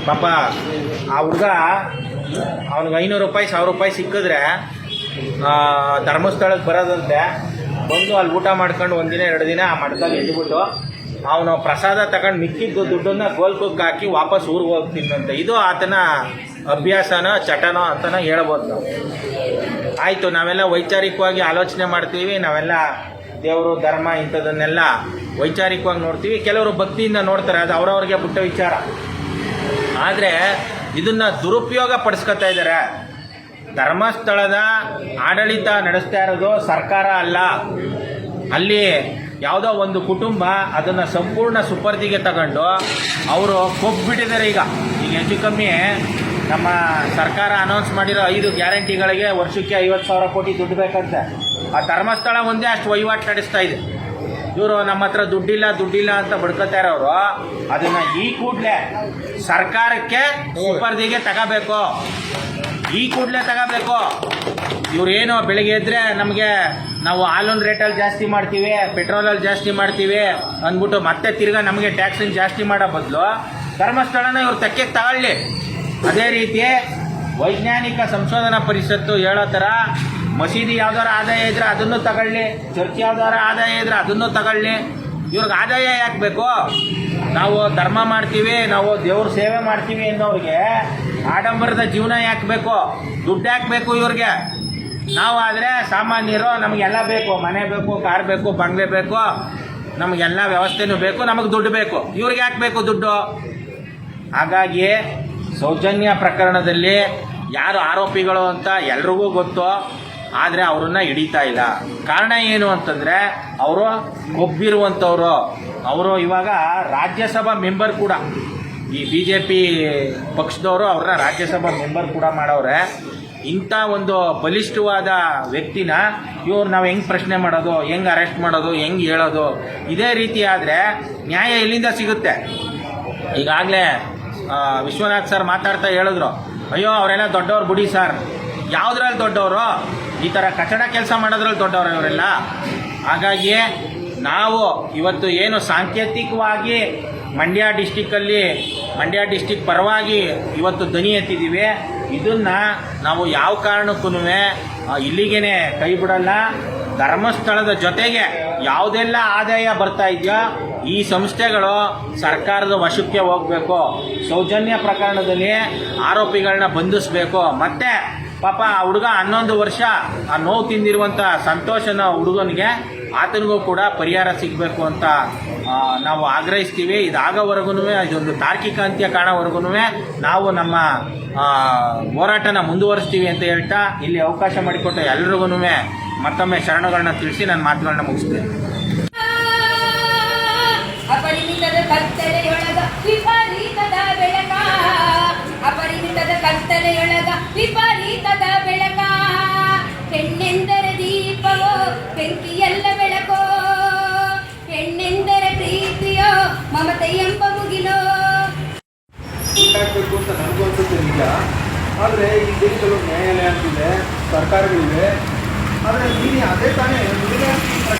ಪಾಪ ಆ ಹುಡುಗ ಅವ್ನಿಗೆ 500 ರೂಪಾಯಿ 1000 ರೂಪಾಯಿ ಸಿಕ್ಕಿದ್ರೆ ಧರ್ಮಸ್ಥಳಕ್ಕೆ ಬರೋದಂತೆ, ಬಂದು ಅಲ್ಲಿ ಊಟ ಮಾಡ್ಕೊಂಡು 1 ದಿನ 2 ದಿನ ಆ ಮಠದಲ್ಲಿ ಎದ್ಬಿಟ್ಟು ಅವನು ಪ್ರಸಾದ ತಗೊಂಡು ಮಿಕ್ಕಿದ್ದು ದುಡ್ಡನ್ನು ಗೋಲ್ಕಕ್ಕೆ ಹಾಕಿ ವಾಪಸ್ ಊರಿಗೆ ಹೋಗ್ತೀನಂತೆ. ಇದು ಆತನ ಅಭ್ಯಾಸನೋ ಚಟನೋ ಅಂತಲೋ ಹೇಳ್ಬೋದು ನಾವು. ಆಯಿತು, ನಾವೆಲ್ಲ ವೈಚಾರಿಕವಾಗಿ ಆಲೋಚನೆ ಮಾಡ್ತೀವಿ, ನಾವೆಲ್ಲ ದೇವರು ಧರ್ಮ ಇಂಥದನ್ನೆಲ್ಲ ವೈಚಾರಿಕವಾಗಿ ನೋಡ್ತೀವಿ, ಕೆಲವರು ಭಕ್ತಿಯಿಂದ ನೋಡ್ತಾರೆ, ಅದು ಅವರವ್ರಿಗೆ ಬಿಟ್ಟ ವಿಚಾರ. ಆದರೆ ಇದನ್ನು ದುರುಪಯೋಗ ಪಡಿಸ್ಕೊತಾ ಇದ್ದಾರೆ. ಧರ್ಮಸ್ಥಳದ ಆಡಳಿತ ನಡೆಸ್ತಾ ಇರೋದು ಸರ್ಕಾರ ಅಲ್ಲ, ಅಲ್ಲಿ ಯಾವುದೋ ಒಂದು ಕುಟುಂಬ ಅದನ್ನು ಸಂಪೂರ್ಣ ಸುಪರ್ದಿಗೆ ತಗೊಂಡು ಅವರು ಕೊಬ್ಬಿಟ್ಟಿದ್ದಾರೆ. ಈಗ ಹೆಚ್ಚು ಕಮ್ಮಿ ನಮ್ಮ ಸರ್ಕಾರ ಅನೌನ್ಸ್ ಮಾಡಿರೋ 5 ಗ್ಯಾರಂಟಿಗಳಿಗೆ ವರ್ಷಕ್ಕೆ 50,000 ಕೋಟಿ ದುಡ್ಡು ಬೇಕಂತೆ. ಆ ಧರ್ಮಸ್ಥಳ ಒಂದೇ ಅಷ್ಟು ವಹಿವಾಟು ನಡೆಸ್ತಾ ಇದೆ. ಇವರು ನಮ್ಮ ಹತ್ರ ದುಡ್ಡಿಲ್ಲ ಅಂತ ಬಡ್ಕೋತಾ ಇರೋರು ಅದನ್ನು ಈ ಕೂಡಲೇ ಸರ್ಕಾರಕ್ಕೆ ಸುಪರ್ದಿಗೆ ತಗೋಬೇಕು, ಈ ಕೂಡಲೇ ತಗೋಬೇಕು. ಇವರೇನು ಬೆಳಿಗ್ಗೆ ಎದ್ದರೆ ನಮಗೆ ನಾವು ಹಾಲೊಂದು ರೇಟಲ್ಲಿ ಜಾಸ್ತಿ ಮಾಡ್ತೀವಿ, ಪೆಟ್ರೋಲಲ್ಲಿ ಜಾಸ್ತಿ ಮಾಡ್ತೀವಿ ಅಂದ್ಬಿಟ್ಟು ಮತ್ತೆ ತಿರ್ಗಾ ನಮಗೆ ಟ್ಯಾಕ್ಸನ್ನು ಜಾಸ್ತಿ ಮಾಡೋ ಬದಲು ಧರ್ಮಸ್ಥಳನ ಇವ್ರು ತೆಕ್ಕೆಗೆ ತಗೊಳ್ಳಿ. ಅದೇ ರೀತಿ ವೈಜ್ಞಾನಿಕ ಸಂಶೋಧನಾ ಪರಿಷತ್ತು ಹೇಳೋ ಥರ ಮಸೀದಿ ಯಾವ್ದಾರ ಆದಾಯ ಇದ್ರೆ ಅದನ್ನು ತಗೊಳ್ಳಿ, ಚರ್ಚ್ ಯಾವ್ದಾರ ಆದಾಯ ಇದ್ರೆ ಅದನ್ನು ತಗೊಳ್ಳಿ. ಇವ್ರಿಗೆ ಆದಾಯ ಯಾಕೆ ಬೇಕು? ನಾವು ಧರ್ಮ ಮಾಡ್ತೀವಿ, ನಾವು ದೇವ್ರ ಸೇವೆ ಮಾಡ್ತೀವಿ ಅನ್ನೋರಿಗೆ ಆಡಂಬರದ ಜೀವನ ಯಾಕೆ ಬೇಕು? ದುಡ್ಡು ಯಾಕೆ ಬೇಕು ಇವ್ರಿಗೆ? ನಾವು ಆದರೆ ಸಾಮಾನ್ಯರು ನಮಗೆಲ್ಲ ಬೇಕು, ಮನೆ ಬೇಕು, ಕಾರ್ ಬೇಕು, ಬಂಗ್ಲೆ ಬೇಕು, ನಮಗೆಲ್ಲ ವ್ಯವಸ್ಥೆನೂ ಬೇಕು, ನಮಗೆ ದುಡ್ಡು ಬೇಕು. ಇವ್ರಿಗೆ ಯಾಕೆ ಬೇಕು ದುಡ್ಡು? ಹಾಗಾಗಿ ಸೌಜನ್ಯ ಪ್ರಕರಣದಲ್ಲಿ ಯಾರು ಆರೋಪಿಗಳು ಅಂತ ಎಲ್ರಿಗೂ ಗೊತ್ತು, ಆದರೆ ಅವರನ್ನು ಹಿಡಿತಾ ಇಲ್ಲ. ಕಾರಣ ಏನು ಅಂತಂದರೆ ಅವರು ಕೊಬ್ಬಿರುವಂಥವ್ರು. ಅವರು ಇವಾಗ ರಾಜ್ಯಸಭಾ ಮೆಂಬರ್ ಕೂಡ, ಈ BJP ಪಕ್ಷದವರು ಅವ್ರನ್ನ ರಾಜ್ಯಸಭಾ ಮೆಂಬರ್ ಕೂಡ ಮಾಡವ್ರೆ. ಇಂಥ ಒಂದು ಬಲಿಷ್ಠವಾದ ವ್ಯಕ್ತಿನ ಇವ್ರು ನಾವು ಹೆಂಗೆ ಪ್ರಶ್ನೆ ಮಾಡೋದು, ಹೆಂಗೆ ಅರೆಸ್ಟ್ ಮಾಡೋದು, ಹೆಂಗೆ ಹೇಳೋದು? ಇದೇ ರೀತಿ ಆದರೆ ನ್ಯಾಯ ಎಲ್ಲಿಂದ ಸಿಗುತ್ತೆ? ಈಗಾಗಲೇ ವಿಶ್ವನಾಥ್ ಸರ್ ಮಾತಾಡ್ತಾ ಹೇಳಿದ್ರು, ಅಯ್ಯೋ ಅವರೆಲ್ಲ ದೊಡ್ಡವ್ರು ಬಿಡಿ ಸರ್. ಯಾವುದ್ರಲ್ಲಿ ದೊಡ್ಡವರು? ಈ ಥರ ಕಚಡ ಕೆಲಸ ಮಾಡೋದ್ರಲ್ಲಿ ದೊಡ್ಡವರು ಇವರೆಲ್ಲ. ಹಾಗಾಗಿ ನಾವು ಇವತ್ತು ಏನು ಸಾಂಕೇತಿಕವಾಗಿ ಮಂಡ್ಯ ಡಿಸ್ಟಿಕ್ ಪರವಾಗಿ ಇವತ್ತು ಧ್ವನಿ ಎತ್ತಿದ್ದೀವಿ, ಇದನ್ನು ನಾವು ಯಾವ ಕಾರಣಕ್ಕೂ ಇಲ್ಲಿಗೇ ಕೈ ಬಿಡಲ್ಲ. ಧರ್ಮಸ್ಥಳದ ಜೊತೆಗೆ ಯಾವುದೆಲ್ಲ ಆದಾಯ ಬರ್ತಾ ಇದೆಯೋ ಈ ಸಂಸ್ಥೆಗಳು ಸರ್ಕಾರದ ವಶಕ್ಕೆ ಹೋಗಬೇಕು. ಸೌಜನ್ಯ ಪ್ರಕರಣದಲ್ಲಿ ಆರೋಪಿಗಳನ್ನ ಬಂಧಿಸಬೇಕು. ಮತ್ತು ಪಾಪ ಆ ಹುಡುಗ 11 ವರ್ಷ ಆ ನೋವು ತಿಂದಿರುವಂಥ ಸಂತೋಷನ ಹುಡುಗನಿಗೆ ಆತನಿಗೂ ಕೂಡ ಪರಿಹಾರ ಸಿಗಬೇಕು ಅಂತ ನಾವು ಆಗ್ರಹಿಸ್ತೀವಿ. ಇದಾಗೋವರೆಗೂ, ಇದೊಂದು ತಾರ್ಕಿಕ ಅಂತ್ಯ ಕಾಣೋವರೆಗೂ ನಾವು ನಮ್ಮ ಹೋರಾಟನ ಮುಂದುವರಿಸ್ತೀವಿ ಅಂತ ಹೇಳ್ತಾ ಇಲ್ಲಿ ಅವಕಾಶ ಮಾಡಿಕೊಟ್ಟ ಎಲ್ರಿಗೂ ಮತ್ತೊಮ್ಮೆ ಶರಣಗಳನ್ನ ತಿಳಿಸಿ ನನ್ನ ಮಾತುಗಳನ್ನ ಮುಗಿಸ್ತೇನೆ. ಅಪರಿಮಿತದ ಕತ್ತಲೆಯೊಳಗ ವಿಪರೀತದ ಬೆಳಕ, ಅಪರಿಮಿತದ ಕತ್ತಲೆಯೊಳಗ ವಿಪರೀತದ ಬೆಳಕ. ಹೆಣ್ಣೆಂದರೆ ದೀಪವೋ ಬೆಂಕಿಯಲ್ಲ ಬೆಳಕೋ, ಹೆಣ್ಣೆಂದರೆ ಪ್ರೀತಿಯೋ ಮಮತೆ ಎಂಬ ಮುಗಿಲೋ. ಉಂಟಾಗಬೇಕು ಅಂತ ನನಗೂ ಅನ್ಸುತ್ತೆ ನಿಜ. ಆದರೆ ಈ ದೇಶದಲ್ಲಿ ನ್ಯಾಯಾಲಯ ಅಂತಿದೆ, ಸರ್ಕಾರಗಳಿವೆ. ಆದರೆ ನೀನು ಅದೇ ತಾನೇ